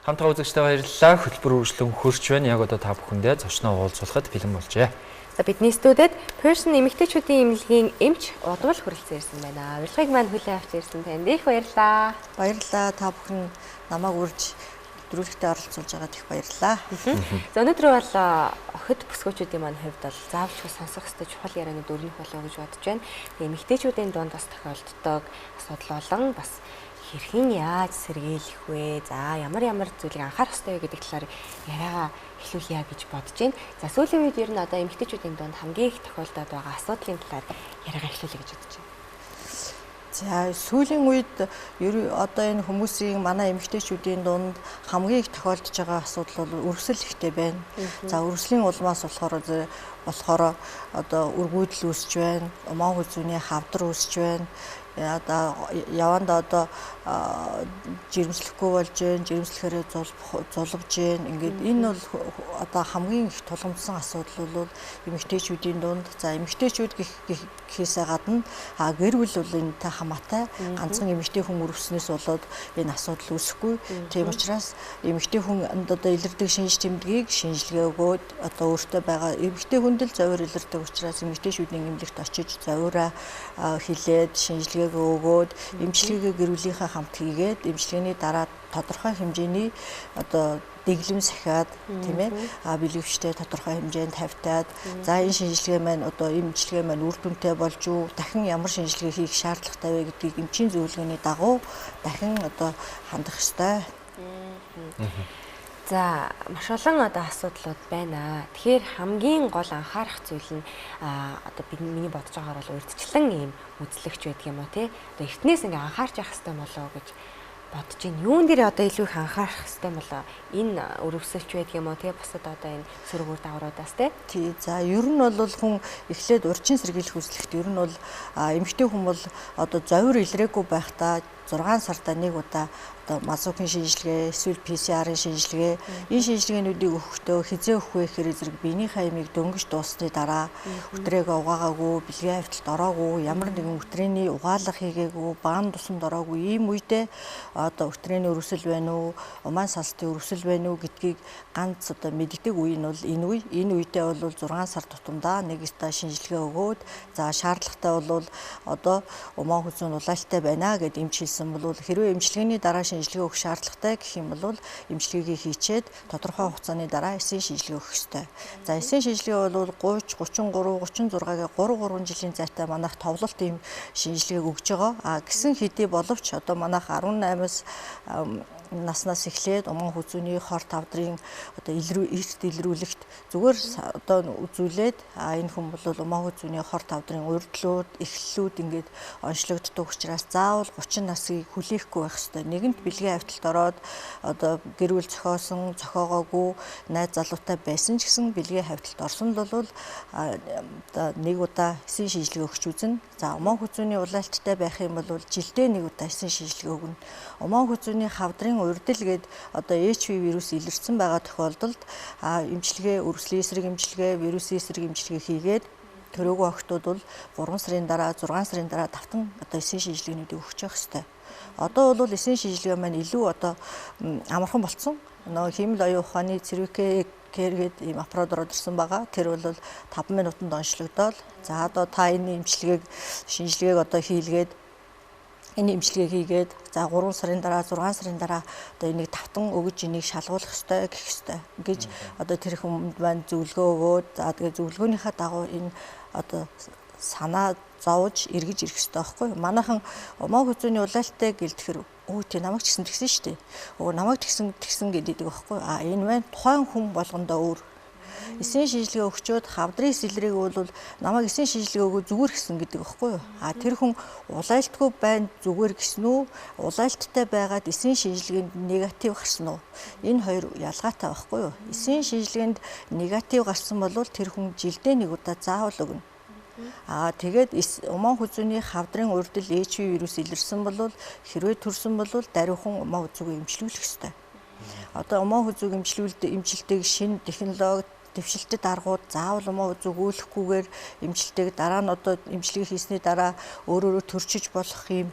Хамтраа үзэгчтэй баярлалаа. Хөтөлбөр үргэлжлэн хөрч байна. Яг одоо та бүхэндээ зочноо уулзуулахад бэлэн болжээ. За бидний студид Person эмэгтэйчүүдийн эмнэлгийн эмч удвал хүрэлцэн ирсэн байна. Урилгыг маань хүлээн авч ирсэн танд их баярлалаа. Баярлалаа. Та бүхэн намайг урьж өдрөлтөд оролцуулж байгаад их баярлалаа. За өнөөдөр бол охид бүсгүүчүүдийн маань хувьд бол заавалчгүй сонсох ёстой чухал ярианууд өрнөх болоо гэж бодож байна. Тэгээ эмэгтэйчүүдийн дунд бас тохиолддог асуудал болон бас хэрхэн яаж сэргийлэх вэ? За ямар зүйлийг анхаарах ёстой вэ гэдэг талаар яриагаа эхлүүлъя гэж бодож байна. За сүүлийн үед ер нь одоо эмэгтэйчүүдийн дунд хамгийн их тохиолдоод байгаа асуудлын талаар яриагаа эхлүүлье гэж бодож байна. За сүүлийн үед одоо энэ хүмүүсийн манай эмэгтэйчүүдийн дунд хамгийн их тохиолдож байгаа асуудал бол өрсөл ихтэй байна. За өрсөлийн улмаас болохоор одоо үргүйдэл үүсэж байна. Умаа хүзүүний хавдар үүсэж байна. Одоо яванда одоо жирэмслэхгүй болж байна, жирэмслэхээрээ зулгаж байна. Ингээд энэ бол одоо хамгийн их тулгамдсан асуудал бол эмэгтэйчүүдийн дунд. За эмэгтэйчүүд гэхээсээ гадна гэр бүл бол энэтэй хамаатай. Ганцхан эмэгтэй хүн өрөвснөөс болоод энэ асуудал үүсэхгүй. Тийм учраас эмэгтэй хүнд одоо илэрдэг шинж тэмдгийг шинжилгээ өгөөд одоо өөртөө байгаа эмэгтэй хүнд л зовир илэрдэг учраас эмэгтэйчүүдийн эмнэлэгт очиж зовираа хилээд шинжилгээ өгөөд эмчилгээгээ гэр бүлийнхээ хамт хийгээд эмчилгээний дараа тодорхой хэмжээний одоо дэглэм сахиад тийм ээ бэлэвчтэй тодорхой хэмжээнд тавьтаад за энэ шинжилгээ маань одоо эмчилгээ маань үр дүнтэй болж юу дахин ямар шинжилгээ хийх шаардлагатай вэ гэдгийг эмчийн зөвлөгөөний дагуу дахин одоо хандах ёстой. За маш олон одоо асуудлууд байна. Тэгэхээр хамгийн гол анхаарах зүйл нь одоо миний бодож байгаагаар бол урьдчилан ийм үзлэгч байдаг юм уу тий. Одоо эртнээс ингээ анхаарч явах хэрэгтэй болоо гэж бодож байна. Юун дээр одоо илүү их анхаарах хэрэгтэй болоо? Энэ өрөвсөлч байдаг юм уу тий? Бусад одоо энэ сөргүүр давруудаас тий. За ер нь бол хүн эхлээд урьдчилан сэргийлэх үзлэгт ер нь бол эмэгтэй хүн бол одоо зовир илрээгүй байхдаа 6 сарда нэг удаа одоо мазокын шинжилгээ, эсвэл PCR-ын шинжилгээ, энэ шинжилгээнүүдийг өгөхдөө хизээ өгөх вэ гэхээр зэрэг биенийхээ ямиг дөнгөж дуусны дараа өтрээгээ угаагаагүй, бэлгийн хавталд ороогүй, ямар нэгэн өтрээний угаалга хийгээгүй, баан тусамд ороогүй ийм үедээ одоо өтрээний өрөвсөл байна уу, умаан салтын өрөвсөл байна уу гэдгийг ганц одоо мэддэг үе нь бол энэ үе. Энэ үедээ бол 6 сар тутамдаа нэг өстө шинжилгээ өгөөд за шаардлагатай бол одоо умаа хүзүүн улаалтай байна гэд эмчилсэн бол хэрвээ эмчилгээний дараа шинжилгээ өгөх шаардлагатай гэх юм бол эмчилгээгээ хийчээд тодорхой хугацааны дараа эсийн шинжилгээ өгөх ёстой. За эсийн шинжилгээ бол 30, 33, 36-гийн 3 жилийн зайтай манайх товлолт ийм шинжилгээг өгж байгаа. Гэсэн хэдий боловч одоо манайх 18-аас наснаас эхлээд умаа хүзүүний хор тавдрын одоо эрт илрүүлэгт зүгээр одоо үзүүлээд энэ хүн бол умаа хүзүүний хор тавдрын урьдлууд, эхлэлүүд ингээд онцлогддог учраас заавал 30 насыг хүлээхгүй байх ёстой. Нэгэнт бэлгийн хавталд ороод одоо гэр бүл зохиосон, зохиогоогүй найз залуутай байсан ч гэсэн бэлгийн хавталд орсон бол одоо нэг удаа эсийн шинжилгээ өгч үзнэ. За умаа хүзүүний улаалттай байх юм бол жилдээ нэг удаа эсийн шинжилгээ өгнө. Умаа хүзүүний хавдрын урьдал гээд одоо HPV вирус илэрсэн байгаа тохиолдолд эмчилгээ, өрсөлийн эсрэг эмчилгээ, вирусын эсрэг эмчилгээ хийгээд төрөөгөө охтууд бол 3 сарын дараа, 6 сарын дараа давтан одоо эсийн шинжилгээнүүдийг өгч явах ёстой. Одоо бол эсийн шинжилгээ маань илүү одоо амархан болцсон. Нөгөө хиймэл оюун ухааны цэрвэкээр гээд ийм аппарат ороод ирсэн байгаа. Тэр бол 5 минутанд онцлогдоод за одоо та энэ шинжилгээг одоо хийлгээд энэ эмчилгээ хийгээд за 3 сарын дараа 6 сарын дараа одоо энийг давтан өгж энийг шалгуулах ёстой гэх ёстой. Ингэж одоо тэр хүмүүнд маань зөвлөгөө өгөөд за тэгээ зөвлөгөөнийхөө дагуу энэ одоо санаа зовж эргэж ирэх ёстой байхгүй. Манайхан умаа хүзүүний улаалтай гэлтэхэр тий намайг ч гэсэн шүү дээ. Намайг тэгсэн гэдэг байхгүй. Энэ маань тухайн хүн болгондоо өөр. Эсийн шинжилгээ өгчөөд хавдрын сэлрийг бол намайг эсийн шинжилгээ өгөө зүгээр гэсэн гэдэг байхгүй юу? Тэр хүн улаалтгүй байна зүгээр гэсэн үү? Улаалттай байгаад эсийн шинжилгээнд негатив гарсан уу? Энэ хоёр ялгаатай байхгүй юу? Эсийн шинжилгээнд негатив гарсан бол тэр хүн жилдээ нэг удаа заавал өгнө. Тэгээд умаа хүзүүний хавдрын урьдал HPV вирус илэрсэн бол хэрвээ төрсөн бол даруйхан умаа хүзүүг эмчилүүлэх ёстой. Одоо умаа хүзүүг эмчилдэг шинэ технологи дэвшилтэд аргууд заавал умаа хүзүүг үүлэхгүйгээр эмчилдэг дараа нь одоо эмчилгээ хийсний дараа өөрөөрөө төрчиж болох юм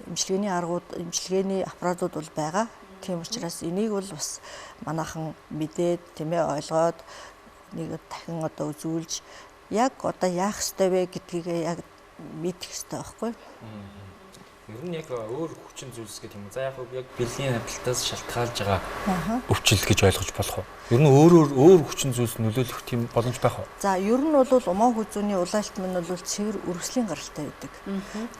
эмчилгээний аргууд, эмчилгээний аппаратууд бол байгаа. Тийм учраас энийг бол бас манайхан мэдээд тийм ээ ойлгоод нэг дахин одоо үзүүлж яг одоо яах ёстой вэ гэдгийг яг мэдэх ёстой байхгүй. Ер нь яг өөр хүчин зүйлс гэх юм. За яг бэлгийн хавталтаас шалтгаалж байгаа өвчл гэж ойлгож болох уу? Ер нь өөр хүчин зүйлс нөлөөлөх тийм боломж байх уу? За ер нь бол умаа хүзүүний улаалтмын бол цэвэр өргөслийн гаралтай байдаг.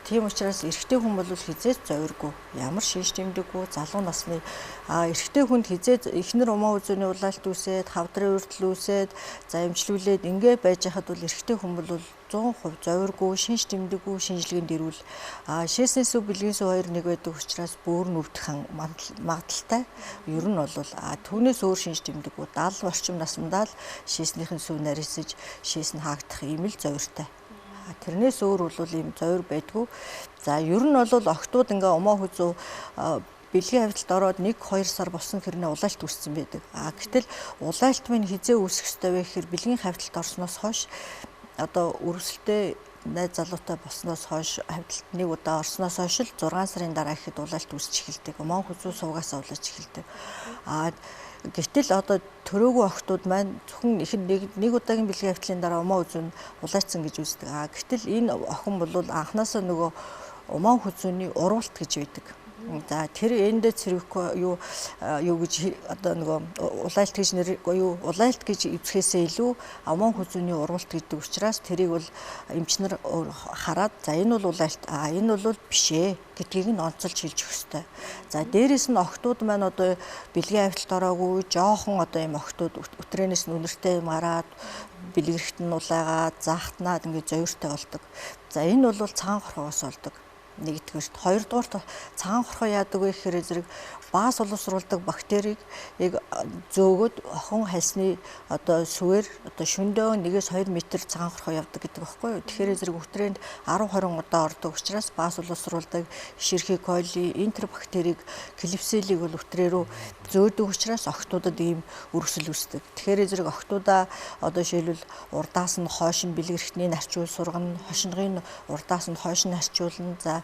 Тийм учраас эрэгтэй хүн бол хизээж зовиргүй, ямар шинж тэмдэггүй, залуу насны эрэгтэй хүнд хизээд эхнэр умаа хүзүүний улаалт үүсээд, хавдрын урдл үүсээд, за эмчлүүлээд ингээ байж хахад бол эрэгтэй хүн бол 100% зовиргүй, шинж тэмдэггүй шинжилгээнд ирвэл шээсний сүв бэлгийн сүв хоёр нэг байдаг учраас бөөр нь өвдөх магадaltaй. Ер нь бол түүнээс өөр шинж тэмдэггүй 70 орчим насндаа л шээснийхэн сүв нарийсаж шээс нь хаагдах ийм л зовиртай. Тэрнээс өөр бол ийм зовир байдгүй. За ер нь бол охтууд ингээ умаа хүзүү бэлгийн хавьталд ороод 1-2 сар болсон хэрнээ улаалт үүссэн байдаг. Гэтэл улаалт минь хизээ үүсэх ёстой вэ гэхээр бэлгийн хавьталд орсноос хойш одоо өрсөлдөө найз залуутай болсноос хойш хавьталд нэг удаа орсноос хойш л 6 сарын дараа ихэд улаалт үүсч эхэлдэг. Умаа хүзүү суугаас улаж эхэлдэг. Гэтэл одоо төрөөгүй охтууд маань зөвхөн нэг удаагийн бэлгийн хавьтлын дараа умаа хүзүүнд улаачсан гэж үздэг. Гэтэл энэ охин бол анханасаа нөгөө умаа хүзүүний урвалт гэж байдаг. За тэр эндэ цэрвэхгүй юу гэж одоо нөгөө улаалт гэж улаалт гэж эвдэхээсээ илүү умаа хүзүүний урвалт гэдэг учраас тэрийг бол эмчнэр хараад за энэ бол улаалт энэ бол биш ээ гэдгийг нь онцолж хэлж өгөх ёстой. За дээрэс нь охтууд маань одоо бэлгийн хавьталд ороогүй жоохон одоо юм охтууд өтрэнээс нь үнэртэй юм гараад бэлгэрхт нь улаагаад заахтнаад ингээд зовиртой болдог. За энэ бол цагаан хорхоос болдог. Нэгдүгээрт хоёрдугаарт цагаан хорхоо яадаг вэ гэхээр зэрэг баас боловсруулдаг бактерийг зөөгөөд охин хальсны одоо сүвээр одоо шөнөдөө 1-2 м цагаан хорхоо явдаг гэдэг байхгүй юу. Тэгэхээр зэрэг өтрээнд 10-20 удаа ордог учраас баас боловсруулдаг Escherichia coli энтер клепсиелийг бол өтрээ рүү зөөдөг учраас охтуудад ийм өргөсөл үүсдэг. Тэгэхээр зэрэг охтуудаа одоо жишээлбэл урдаас нь хойш нь бэлгэрхтний нарчуул сургана, хошингын урдаас нь хойш нь нарчуулна. За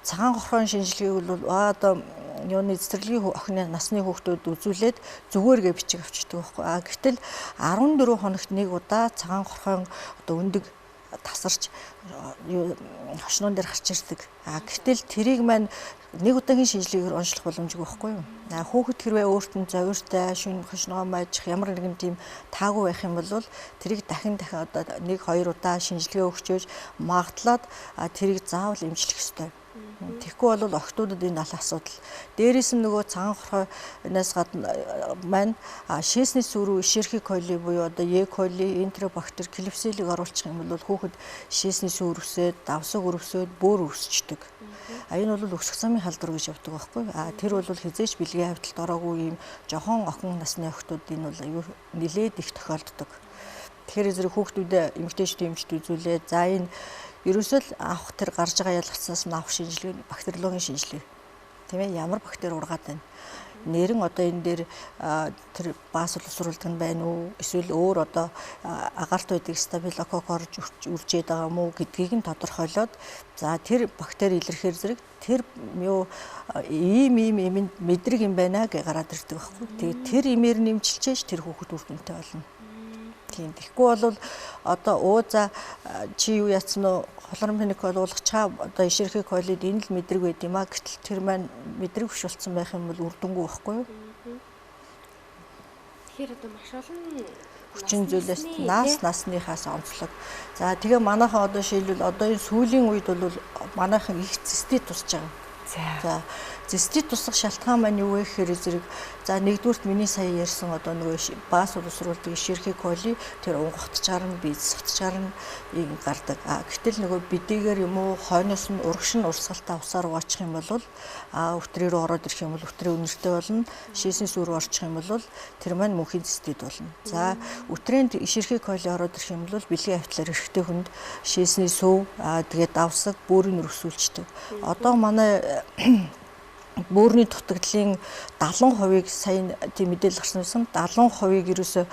цагаан хорхоон шинжилгээг бол одоо юуны цэцэрлэгийн охины насны хүүхдүүд үзүүлээд зүгээргээ бичиг авчдаг байхгүй. Гэтэл 14 хоногт нэг удаа цагаан хорхоон одоо өндөг тасарч хошнуун дээр гарч ирдэг. Гэтэл тэрийг маань нэг удаагийн шинжилгээгээр онцлох боломжгүй байхгүй юу? Хүүхэд хэрвээ өөрт нь зовиртой, шүн хошногоо майжих ямар нэгэн тийм таагүй байх юм бол тэрийг дахин одоо 1-2 удаа шинжилгээ өгчөөж магадлаад тэрийг заавал эмчлэх ёстой. Тэгэхгүй бол охтуудад энэ асуудал. Дээрээс нь нөгөө цагаан хорхоноос гадна маань шээсний сүв рүү Escherichia coli буюу одоо E. coli, Enterobacter, клепсиелийг оруулах юм бол хүүхэд шээсний сүв өрөвсөд, давсаг өрөвсөд, бөөр өрөвсчдөг. Энэ бол өсөх замын халдвар гэж явдаг байхгүй. Тэр бол хизээч бэлгийн хавьталд ороогүй юм жохон охин насны охтууд энэ бол нэлээд их тохиолддог. Тэгэхээр зэрэг хүүхдүүдэд эмэгтэйчдийн эмчт үзүүлээд за энэ ерөөсөө авах тэр гарч байгаа ялгцаас нь авах шинжилгээ бактериологийн шинжилгээ. Тийм ээ ямар бактери ургаад байна. Нэрэн одоо энэ дээр тэр баас боловсруулдаг нь байна уу? Эсвэл өөр одоо агаарт байдаг стафилококк орж үржээд байгаа мó гэдгийг нь тодорхойлоод за тэр бактери илэрхээр зэрэг тэр ийм мэдрэг юм байна гэж гараад ирдэг байхгүй. Тэгээд тэр имээр нэмчилчээж тэр хүүхэд үр дүнтэй болно. Тийм. Тэгэхгүй бол одоо за чи юу яцсан уу? Холормоник болгочаа одоо Escherichia coli-д энэ л мэдрэг байд юм а. Гэтэл тэр маань мэдрэг биш болсон байх юм бол үр дүнгүй байхгүй юу? Тэгэхээр одоо маш олон хүчин зүйлээс насныхаас онцлог. За тэгээ манайхан одоо шийдвэл одоо энэ сүүлийн үед бол манайхан их цистит тусч байгаа. За цистит тусах шалтгаан маань юу вэ гэхээр зэрэг за нэгдүгürt миний сая ярьсан одоо нөгөө баас боловсруулдаг Escherichia coli тэр унгахтчаар нь бийцсахтчаар нь гардаг. Гэтэл нөгөө бидээгээр юм уу хойноос нь урагшин урсгалтай усаар уучих юм бол өтрөө рүү ороод ирэх юм бол өтрөө өнөртэй болно. Шээсний сүр орчих юм бол тэр маань мөнхийн цистит болно. За өтрээнд Escherichia coli ороод ирэх юм бол бэлгийн хавьтлаар эрэхтэй хүнд шээсний сүв тэгээд давсаг бөөрийн өргөсүүлждэг. Одоо манай бөөрийн дутагдлын 70%-ыг сая тийм мэдээлэл гарсан байсан. 70%-ыг ерөөсө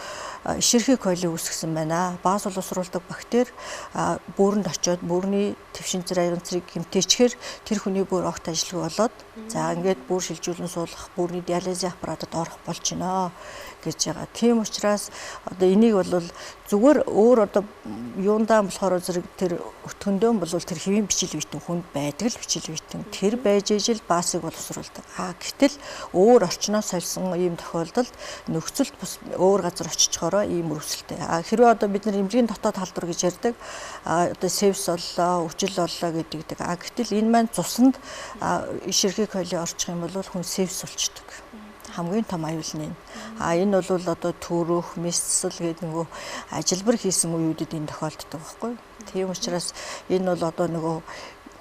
ишэрхий коле үүсгэсэн байна. Баас боловсруулдаг бактери бөөрөнд очиод бөөрийн твшин зэрэг аян цэрэг гэмтээчээр тэр хүний бөөр огт ажилгүй болоод за ингээд бөөр шилжүүлэн суулгах, бөөрийн диализын аппаратад орох болж байна гэж байгаа. Тийм учраас одоо энийг бол зүгээр өөр одоо юундаа болохоор зэрэг тэр өтгөндөө бол тэр хэвийн бичил биетэн хүнд байдаг л бичил биетэн тэр байж ижил баасыг боловсруулдаг. Гэтэл өөр орчноос сольсон ийм тохиолдолд нөхцөлд бус өөр газар очичхороо ийм өрөвсөлтэй. Хэрвээ одоо бид нар эмнэлгийн дотоод халдвар гэж ярьдаг одоо севс боллоо, үжил боллоо гэдэг. Гэтэл энэ маань цуснд ишэрхий коли орчих юм бол хүн севс болчдөг. Хамгийн том аюул нь энэ бол одоо төрөх, мэссэл гэдэг нөгөө ажилбар хийсэн үеүүдэд энэ тохиолддог байхгүй. Тийм учраас энэ бол одоо нөгөө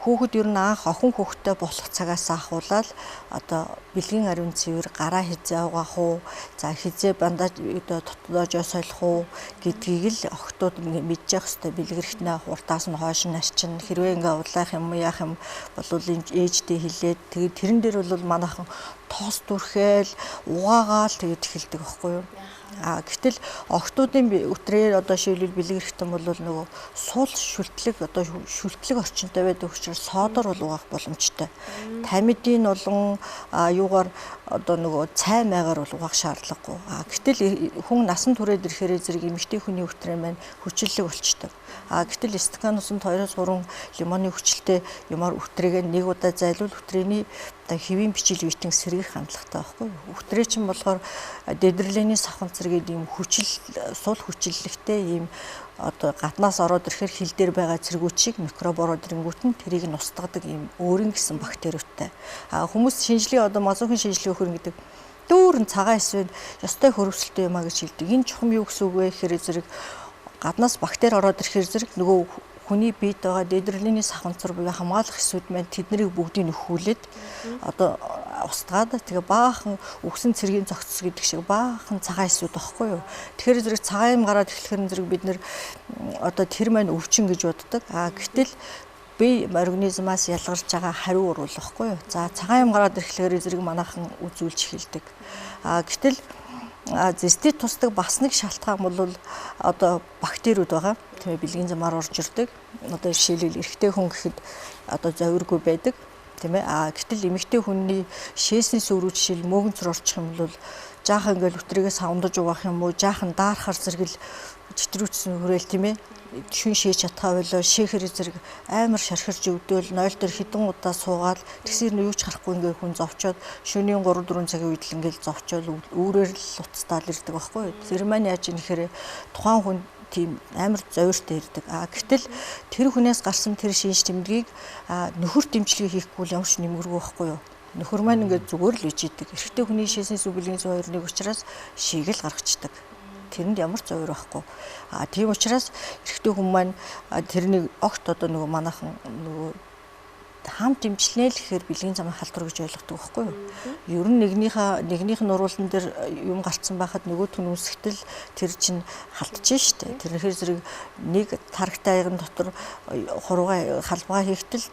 хүүхэд ер нь анх охин хүүхэдтэй болох цагаас ахуулаад одоо бэлгийн ариун цэвэр гараа хизээ угаах уу, за хизээ бандаж дотоодоо солих уу гэдгийг л охтууд мэдж явах хэрэгтэй. Бэлгэрхтнээ хуртаас нь хойш нь арчин хэрвээ ингээ удлаах юм яах юм бол ээждээ хэлээд тэгээд тэрэн дээр бол манайхан тоос дүрхээл угаагаал тэгээд эхэлдэг байхгүй юу. Гэтэл охтуудын өтрээр одоо шийдэл бэлгэрхтэн бол нөгөө суул шүлтлэг одоо шүлтлэг орчинтой байдаг учраас соодор бол угаах боломжтой. Тамидын болон юугаар одоо нөгөө цай маягаар бол угаах шаардлагагүй. Гэтэл хүн насан туршид ирэхээр зэрэг эмэгтэй хүний өтрөө маань хүчлэг болчтой. Гэтэл стаканусанд 2-3 лимоны хүчлэлтэй юмар өтрийгээ нэг удаа зайлуул өтрийний одоо хэвийн бичил биетэн сэргийх хандлагатай байхгүй. Өтрээ чинь болохоор дэдрэлэний савхан цэргээд ийм сул хүчиллэгтэй ийм одоо гаднаас ороод ирэхээр хил дээр байгаа цэргүүчийг микроб ороод ирэнгүүт нь тэрийг нь устгадаг ийм өөрийн гэсэн бактериутай. Хүмүүс шинжлэх одоо мазохын шинжлэх ухаан гэдэг дүүрэн цагаан эсвэл ёстой хөрвсөлтэй юм а гэж хэлдэг. Энэ чухам юу гэсэн үг вэ гэхээр зэрэг гаднаас бактери ороод ирэхээр зэрэг нөгөө хүний биед байгаа дэдрэлэний саханцар буюу хамгаалах эсүүд маань тэднийг бүгдийг нөхүүлээд одоо устгаад тэгээ баахан үгсэн цэргийн зогцос гэдэг шиг баахан цагаан эсүүд байхгүй юу. Тэгэхээр зэрэг цагаан юм гараад эхлэхээр зэрэг бид нэр одоо тэр маань өвчин гэж боддог. Гэтэл бие организмаас ялгарч байгаа хариу урвал байхгүй юу. За цагаан юм гараад ирэхээр зэрэг манайхан үзүүлж эхэлдэг. Гэтэл зэстэд тусдаг бас нэг шалтгаан бол одоо бактериуд байгаа. Тийм ээ бэлгийн замаар орж ирдэг. Одоо жишээлбэл эрэгтэй хүн гэхэд одоо зовиргүй байдаг. Тийм ээ. Гэтэл эмэгтэй хүний шээсний сүрүү жишээл мөөгөнцөр орчих юм бол жаахан ингээл өтрийгээ савндаж угаах юм уу, жаахан даарахар зэрэг л читрүүцсэн хүрээл тийм ээ. Шүн шээж чадхаа болоо шээхэр зэрэг амар шархирж өвдөөл 0 дээр хэдэн удаа суугаад тэгсэр нь юу ч харахгүй ингээ хүн зовчоод шөнийн 3-4 цагийн үед л ингээл зовчоод үүрээр л уцтаал ирдэг байхгүй. Тэр маань яаж юм нэхэр тухайн хүн тийм амар зовиртой ирдэг. Гэтэл тэр хүнээс гарсан тэр шинж тэмдгийг нөхөр дэмжлэг хийхгүй ямар ч нэмэргүй байхгүй юу. Нөхөр маань ингээ зүгээр л ижидэг. Эрэгтэй хүний шээсний сүбэлгийн 2-1 учраас шийг л гаргацдаг. Тэрэнд ямар ч зовир байхгүй. Тийм учраас эрэгтэй хүн маань тэрнийг огт одоо нөгөө манайхан нөгөө хамт дэмжлэнэ л гэхээр бэлгийн замын халдвар гэж ойлгодог байхгүй юу. Ер нь нэгнийх нь уруулан дээр юм гарцсан байхад нөгөөх нь үсгтэл тэр чинь халтж штэ. Тэрнхээр зэрэг нэг тарагтай аяган дотор хуруугаа халбага хийхдээ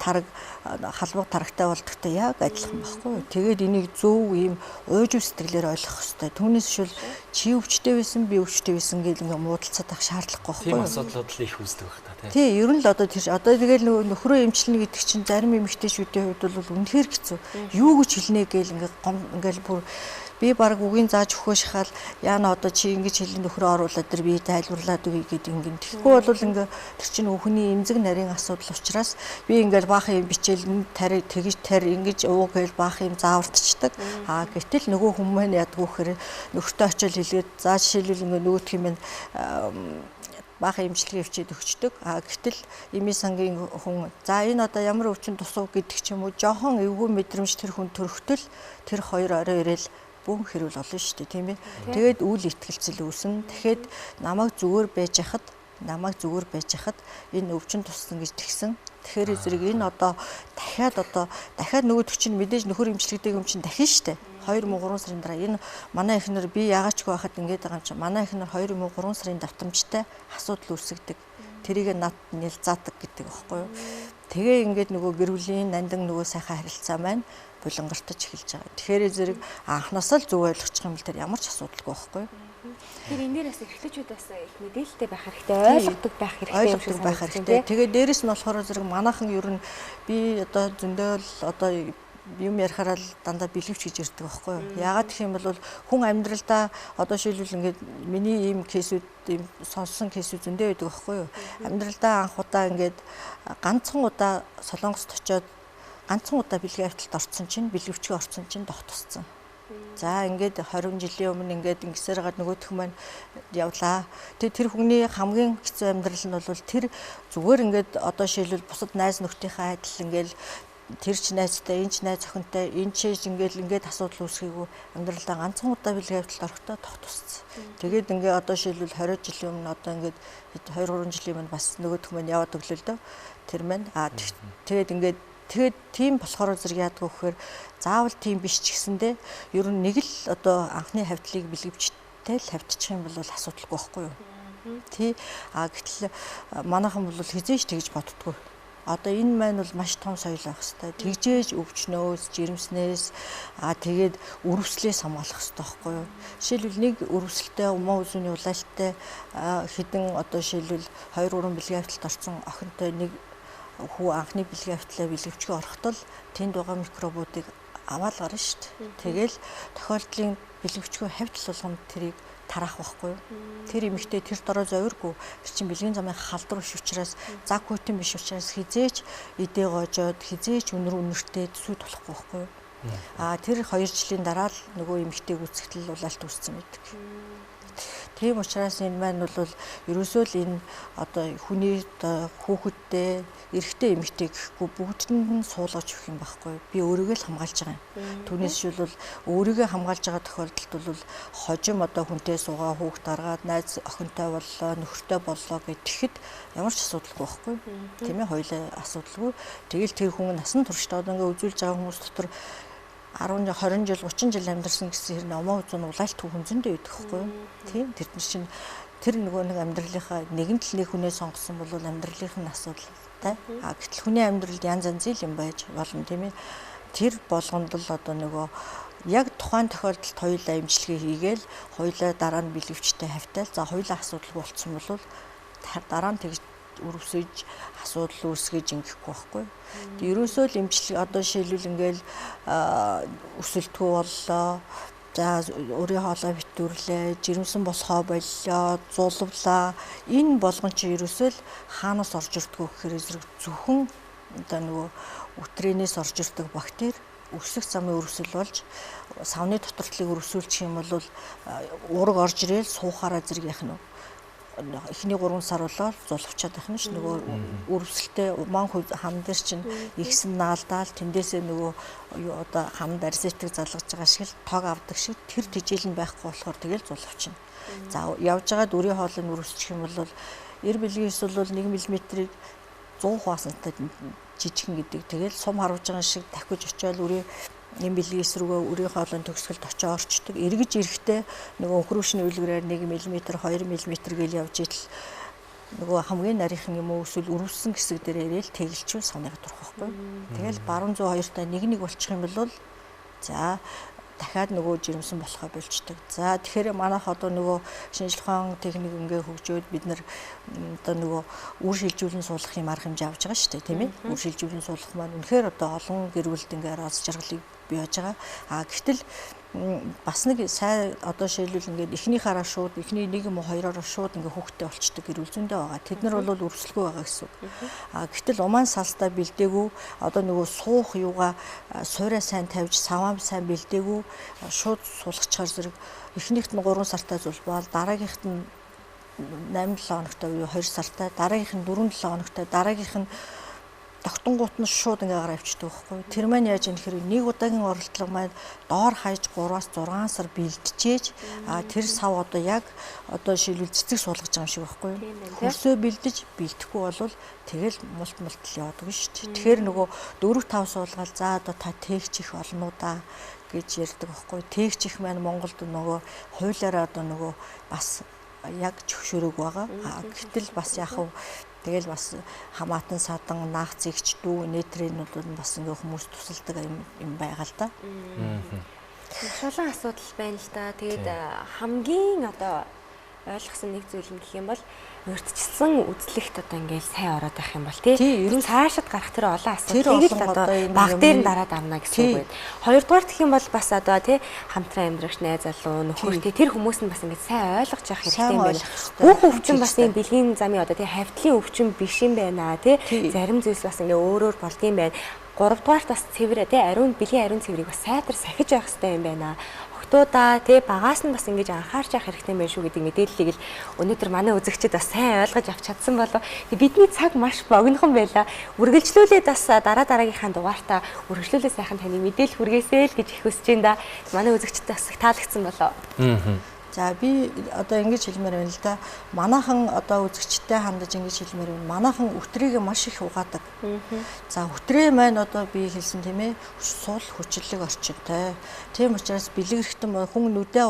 халбаг тарагтай болдогтой яг адилхан байхгүй юу. Тэгээд энийг зөв ийм уйж сэтгэлээр ойлгох хэрэгтэй. Түүнээс шил чи өвчтэй байсан би өвчтэй байсан гэл ингээ муудалцаад авах шаардлагагүй байхгүй юу. Тийм асуудлууд л их үүсдэг байх та тий. Ер нь л одоо тэр одоо тэгэл нөхрөө эмчлэнэ гэдэг чинь зарим эмэгтэйчүүдийн хувьд бол үнэхээр хэцүү. Юу гэж хэлнэ гээл ингээл бүр би баг үгийн зааж өгөхөө шахаал яана одоо чи ингэж хэлэн нөхрөө оруулаад тэр би тайлбарлаад өгье гэдэг ингээд тэгэхгүй бол ингээ тэр чинь хүний эмзэг нарийн асуудал учраас би ингээл баахан юм бичээл тэгж ингэж ууг гээл баахан юм заавартчдаг. Гэтэл нөгөө хүмүүс маань ядгүй гэхээр нөхөртөө очиод хэлгээд за жишээлбэл ингээ нөгөөх юм баахан имчилгээ хөвчөд өгчдөг. Гэтэл эмийн сангийн хүн за энэ одоо ямар өвчин тусуу гэдэг ч юм уу жоохон эвгүй мэдрэмж тэр хүн төрөхтөл тэр хоёр орой ирээл бүүн хэрүүл олно шүү дээ тийм ээ. Тэгээд үйл итгэлцэл үүснэ. Тэгэхэд намайг зүгээр байж хахад энэ өвчин туссан гэж тэгсэн. Тэгэхээр зэрэг энэ одоо дахиад нөгөө чинь мэдээж нөхөр имчилгээтэй юм чинь дахин шүү дээ. 2-3 сарын дараа энэ манай эхнэр би ягаачгүй байхад ингэж байгаа юм чинь манай эхнэр 2-3 сарын давтамжтай асуудал үүсгдэг. Тэрийг над нэлзаадаг гэдэг байхгүй юу. Тэгээ ингээд нөгөө гэр бүлийн нандан нөгөө сайхан харилцаа маань булангартаж эхэлж байгаа. Тэгэхээр зэрэг анхнаасаа л зөв ойлгочих юм бол тэр ямар ч асуудалгүй байхгүй. Тэр энэ дээр бас эрхлэгчүүд бас их мэдээлэлтэй байх хэрэгтэй, ойлгодог байх хэрэгтэй юм шиг байх хэрэгтэй. Тэгээ дээрэс нь болохоор зэрэг манайхан ер нь би одоо зөндөөл одоо юм ярихаараа л дандаа бэлгэвч гэж ирдэг байхгүй юу. Яагаад гэх юм бол хүн амьдралдаа одоо шийдвэл ингээд миний ийм кейсүүд ийм сонссон кейсүүд зөндөө байдаг байхгүй юу. Амьдралдаа анх удаа ингээд ганцхан удаа Солонгост очиод ганцхан удаа бэлгийн авталт орсон чинь бэлгэвчгүй орсон чинь тогтцсон. За ингээд 20 жилийн өмнө ингээд ингэсээр гад нөгөөх маань явлаа. Тэр хүний хамгийн хэцүү амьдрал нь бол тэр зүгээр ингээд одоо шийдвэл бусад найз нөхдийнхээ адил ингээд тэр ч найзтай, энэ ч найз охинтой, энэ ч ингээд асуудал үүсгээгүү амьдралдаа ганцхан удаа бэлгийн авталт орохдоо тогтцсон. Тэгээд ингээд одоо шийдвэл 20 жилийн өмнө одоо ингээд 2-3 жилийн өмнө бас нөгөөх маань яваад өглөө л дөө. Тэр маань тэгээд тийм болохоор зэрэг яадаг вэ гэхээр заавал тийм биш ч гэсэндээ ер нь нэг л одоо анхны хавьтлыг бэлгэвчтэй л хавьчих юм бол асуудалгүй байхгүй юу. Гэтэл манайхан бол хизээж тэгж боддгоо. Одоо энэ маань бол маш том соёл байх хэвээр. Тэгжээж өвчнөөс, жирэмснээс тэгээд өрөвслээс хамгаалах хэвээр байхгүй юу. Жишээлбэл нэг өрөвсөлтэй умаа үзүүний улаалттай хэдэн одоо жишээлбэл 2-3 бэлгийн авталт орсон охинтой нэг хүү анхны бэлгийн автлаа бэлгэвчгүй орохдоо тэнд байгаа микробуудыг аваад гарна шүү дээ. Тэгэл тохиолдлын бэлгэвчгүй хавьтал болгонд тэрийг тараах байхгүй юу. Тэр эмэгтэй тэр дорой зовиргүй. Тэр чинь бэлгийн замын халдвар биш учраас заг хүйтэн биш учраас хизээч эдээ гоожоод хизээч үнэртэй төсөв болохгүй байхгүй юу. Тэр 2 жилийн дараа л нөгөө эмэгтэйг үзэгдэл улаалт үүссэн байдаг. Тийм учраас энэ маань бол ерөөсөө л энэ одоо хүний хүүхэдтэй эрэгтэй эмэгтэй гэхгүй бүгдэнд нь суулгаж өгөх юм байхгүй. Би өөрийгөө л хамгаалж байгаа юм. Түүнээс шилбэл өөрийгөө хамгаалж байгаа тохиолдолд бол хожим одоо хүнтэй суугаа хүүхд даргаад найз охинтой боллоо, нөхөртэй боллоо гэхэд ямар ч асуудалгүй байхгүй. Тийм ээ, хоёулаа асуудалгүй. Тэгэл тэр хүн насан туршдаа одоо ингээ үзүүлж байгаа хүмүүс дотор 10 жил, 20 жил, 30 жил амьдарсан гэсэн хэрнээ омоо үзүүн улаалт хүнзэндээ байдаг хгүй юу. Тийм тэр чинь тэр нөгөө нэг амьдралынхаа нэгэн талны хүнээ сонгосон бол амьдралынх нь асуудалтай. Гэтэл хүний амьдралд янз янзын юм байж болно тийм ээ. Тэр болгонд л одоо нөгөө яг тухайн тохиолдолд хоёулаа имчилгээ хийгээл хоёулаа дараа нь бэлгэвчтэй хавтаал за хоёулаа асуудалгүй болцсон бол дараа нь тэгж өрөвсөж асуудал үүсгэж ингэхгүй байхгүй. Ерөөсөө л эмчилгээ одоо жишээлбэл ингээл өсөлтгөө боллоо. За өөрийн хоолой битүүрлээ, жирэмсэн болохоо боллоо, зулвлаа. Энэ болгон чи ерөөсөө л хаанаас орж ирдгүү гэхээр зэрэг зөвхөн одоо нөгөө өтрэнээс орж ирдэг бактери өсөх замын өрөвсөл болж савны дотортлыг өрөвсүүлчих юм бол ураг орж ирээл суухаараа зэрэг яах нь эхний 3 сар болоод зулвчаад байх нь ш нөгөө өрөвсөлтэй ман хам дээр чинь ихсэн наалдаал тэндээсээ нөгөө одоо хамд арсетик залгаж байгаа шиг л тог авдаг шиг тэр тижэл нь байхгүй болохоор тэгэл зулвчна. За явж байгаад өрийн хоолыг өрөвсчих юм бол 90 бэлгээс бол 1 мм-ийг 100 хуасантай жижигхэн гэдэг. Тэгэл сум харуулж байгаа шиг дахиж очиод өрийн юм бэлгээс рүүгээ өрийн хоолойн төгсгөлд очиж орчдөг. Эргэж ирэхдээ нөгөө өнхрөөшний үлгэрээр 1 мм, 2 мм гэл явж идэл нөгөө хамгийн нарийнхан юм уу эсвэл өрөвсөн хэсэг дээр ирээл тэгэлчүүл санааг турах байхгүй. Тэгэл баруун 102 та 1-1 болчих юм бол за дахиад нөгөө жирэмсэн болохоо болчдөг. За тэгэхээр манайх одоо нөгөө шинжлэх ухааны техник ингээ хөгжөөд бид нар одоо нөгөө үр шилжүүлэн суулгах юм арга хэмжээ авч байгаа шүү дээ, тийм ээ. Үр шилжүүлэн суулгах маань үнэхээр одоо олон гэр бүлд ингээ аз жаргалыг бий болж байгаа. Гэтэл бас нэг сайн одоо шилжүүл ингээд эхний хараа шууд эхний 1 юм уу 2-ороо шууд ингээ хүүхдтэй болчдөг гэр бүл зөндөө байгаа. Тэд нар бол өрсөлгөө байгаа гэсэн үг. Гэтэл умаан салстаа бэлдээгүү одоо нөгөө суух юугаа суураа сайн тавьж саваа сайн бэлдээгүү шууд суулгачаар зэрэг эхнийхт нь 3 сартай зулбаал дараагийнхт нь 8-7 хоногтой буюу 2 сартай дараагийнх нь 4-7 хоногтой дараагийнх нь тогтонгууд нь шууд ингээ гараа авчдаг байхгүй. Тэр маань яаж юм хэрэг нэг удаагийн оролдлого маань доор хаяж 3-аас 6 сар бэлтжээж тэр сав одоо яг одоо шилбэл цэцэг суулгаж байгаа юм шиг байхгүй. Хөрсөө бэлдэж бэлдэхгүй болвол тэгэл мулт яваадаг шүү дээ. Тэгэхээр нөгөө 4-5 суулгаал за одоо та тээгч их олно уу да гэж ярьдаг байхгүй. Тээгч их маань Монголд нөгөө хуулиараа одоо нөгөө бас яг зөвшөөрөг байгаа. Гэтэл бас яг Тэгэл бас хамаатан садан наах зэгч дүү нээтрийнүүд нь бас ингээ хүмүүс тусалдаг юм байгаа л да. Шулан асуудал байна л да. Тэгээд хамгийн одоо ойлгосон нэг зүйл нь гэх юм бол урьдчилсан үзлэгт одоо ингээл сайн ороод байх юм бол тий ерөө цаашид гарах тэр олон асуудлыг л одоо баг дээр нь дараад авна гэсэн үг байна. Хоёрдугаар гэх юм бол бас одоо тий хамтран амьдрагч найз залуу нөхөр тий тэр хүмүүс нь бас ингээд сайн ойлгож явах хэрэгтэй юм байна. Бүх өвчин бас энэ бэлгийн замын одоо тий хавьтлын өвчин биш юм байна тий зарим зүйлс бас ингээ өөрөөр болдгийм байна. Гуравдугаарт бас цэвэр тий ариун бэлгийн ариун цэврийг бас сайтар сахиж явах хэрэгтэй юм байна. Охтуудаа тий багаас нь бас ингэж анхаарч явах хэрэгтэй байх шүү гэдэг мэдээллийг л өнөөдөр манай үзэгчид бас сайн ойлгож авч чадсан болов. Бидний цаг маш богинохон байлаа. Үргэлжлүүлээд бас дараагийнхаа дугаартаа үргэлжлүүлээ сайхан таны мэдээлэл хүргээсэй л гэж их хүсэж байна да. Манай үзэгчдэд бас таалагдсан болов. За би одоо ингэж хэлмээр байна л да. Манайхан одоо үзэгчтэй хандаж ингэж хэлмээр байна. Манайхан өтрийг маш их угаадаг. За өтрээ маань одоо би хэлсэн тийм ээ сул хүчлэг орчинтай. Тийм учраас бэлэг эрхтэн хүн нүдээ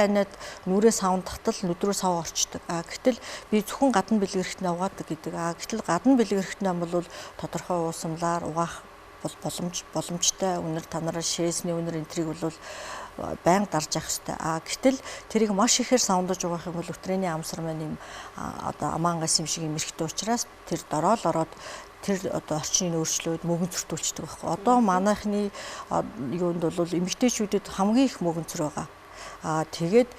аниад нүрээ савндахтал нүд рүү сав орчдөг. Гэтэл би зөвхөн гадна бэлэг эрхтнээ угаадаг гэдэг. Гэтэл гадна бэлэг эрхтнээ бол тодорхой уусамлаар угаах боломжтой. Өнөр танараа шээсний өнөр энтрийг бол байнга дарж явах хэрэгтэй. Гэтэл тэрийг маш ихээр савндаж угаах юм бол өтрээний амсар маань юм одоо амаангас юм шиг юм эрэхтэй учраас тэр дороо л ороод тэр одоо орчныг өөрчлөөд мөгөн цөртүүлчихдэг байхгүй. Одоо манайхны юунд бол эмэгтэйчүүдэд хамгийн их мөгөн цөр байгаа. Тэгээд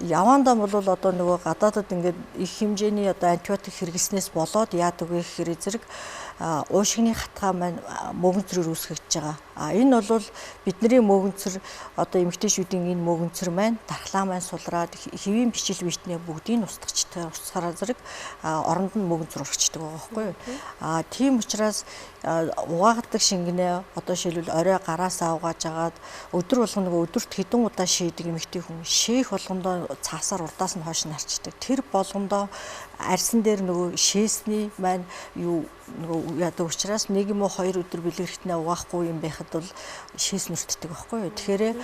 явандаа бол одоо нөгөө гадаадад ингээд их хэмжээний одоо антибиотик хэрэглэснээс болоод яадаг вэ гэхээр зэрэг уушигны хатгаа маань мөгөнцрөөр үүсгэж байгаа. Энэ бол бидний мөгөнцөр одоо эмэгтэйчүүдийн энэ мөгөнцөр маань дархлаа маань сулраад хэвийн бичил биетнээ бүгдийг устгачтай устсараа зэрэг оронд нь мөгөнцөр урагчдаг байгаа байхгүй юу. Тийм учраас угаагадаг шингэнэ одоо шилбэл орой гараасаа угааж агаад өдөр болгоно нөгөө өдөрт хэдэн удаа шийдэг эмэгтэй хүн шээх болгондоо цаасаар урдаас нь хойш нь харчдаг. Тэр болгондоо арьсан дээр нөгөө шээсний маань юу нөгөө яадаг учраас нэг юм уу хоёр өдөр бэлгэрхтнээ угаахгүй юм байхад бол шээс нүртдэг байхгүй юу. Тэгэхээр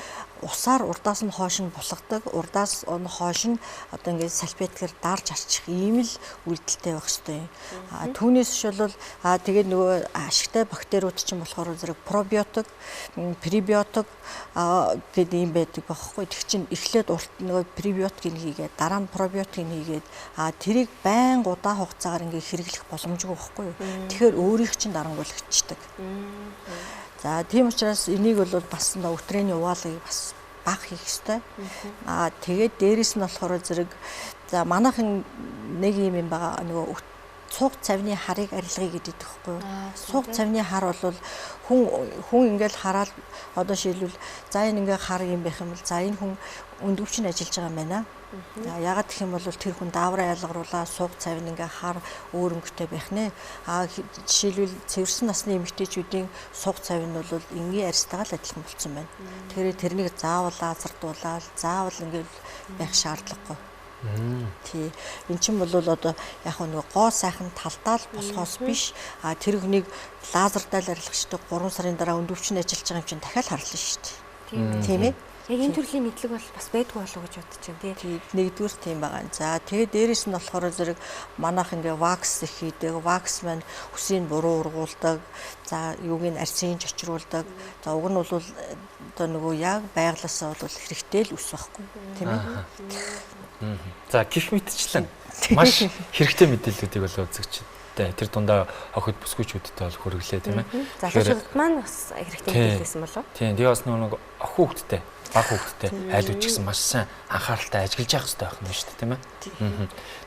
усаар урдаас нь хойш нь булгадаг, урдаас нь хойш нь одоо ингээд салфеткээр дарж арчих ийм л үйлдэлтэй байх хэрэгтэй. Түүнээс биш бол тэгээд нөгөө ашигтай бактериуд чинь болохоор зэрэг пробиотик, пребиотик гэдэг юм байдаг байхгүй. Тэг чинь эхлээд урт нөгөө пребиотикийг хийгээд дараа нь пробиотикийг хийгээд тэрийг байнга удаан хугацаагаар ингээд хэрэглэх боломжгүй байхгүй юу. Тэгэхээр өөрийнх чинь дарангуйлагчдаг. За тийм учраас энийг бол бас өтрээний угаалгыг бас бага хийх ёстой. Тэгээд дээрэс нь болохоор зэрэг за манайхан нэг юм байгаа нөгөө цуг цавны харыг арилгая гэдэг байхгүй юу. Цуг цавны хар бол хүн ингээл хараад одоо шилбэл за энэ ингээ хар юм байх юм бол за энэ хүн өндөвчин ажиллаж байгаа юм байна. Ягаад гэх юм бол тэр хүн даавраа ялгаруулаа суг цавь ингээ хар өөр өнгөтэй байх нэ. Жишээлбэл цэвэрсэн насны эмэгтэйчүүдийн суг цавь нь бол энгийн арьстайгаа л адилхан болсон байна. Тэгэхээр тэрнийг заавал лазардуулаад заавал ингээл байх шаардлагагүй. Тий. Эн чинь бол одоо яг нэг гоо сайхан талдаал болохоос биш тэр хүнийг лазердаа арилгачдаг 3 сарын дараа өндөвчин ажиллаж байгаа юм чинь дахиад харлаа шүү дээ. Тийм ээ. Яг энэ төрлийн мэдлэг бол бас байдгүй болов гэж бодож байна тий. Нэгдүгээр тийм байгаа. За тэгээд дээрэс нь болохоор зэрэг манайх ингээ вакс их хийдэг. Вакс маань хүсийг буруу ургуулдаг. За юуг нь арсын чочруулдаг. За уг нь бол одоо нөгөө яг байглаасаа бол хэрэгтэй л ус байхгүй тийм ээ. За гих мэтчлэн маш хэрэгтэй мэдээллүүдийг бол үзэгчтэй тэр дундаа охид бүсгүйчүүдтэй бол хүргэлээ тийм ээ. За шилжилт маань бас хэрэгтэй мэдээлэлсэн болов. Тийм тэгээ бас нэг охин хүүхэдтэй баг хүүхэдтэй айл үуч гэсэн маш сайн анхааралтай ажиллаж явах хэрэгтэй байх нь шүү дээ тийм ээ.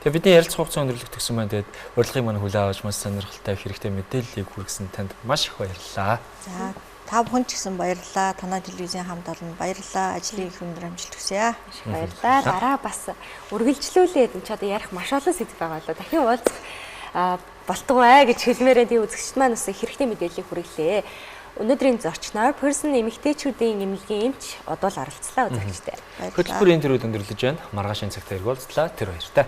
Тэгээ бидний ярилцах хугацаа өндөрлөгт гэсэн маань тэгээд урилгыг маань хүлээн авч маш сонирхолтой хэрэгтэй мэдээллийг хүргэсэн танд маш их баярлалаа. За та бүхэн ч гэсэн баярлалаа. Танай телевизийн хамт олон баярлалаа. Ажлын их өндөр амжилт хүсье. Баярлалаа. Дараа бас үргэлжлүүлээд энэ ч одоо ярих маш олон сэдв байгаа лөө. Дахин уулзах болтугай гэж хэлмээрээ тий үзэгчд маань бас хэрэгтэй мэдээллийг хүргэлээ. Өнөөдрийн зочноор Person эмэгтэйчүүдийн эмнэлгийн эмч одоо л оролцлоо үзэгчтэй. Хөтөлбөрийн төрөд өндөрлөж байна. Маргаашийн цагт иргүүлцлаа. Тэр баяртай.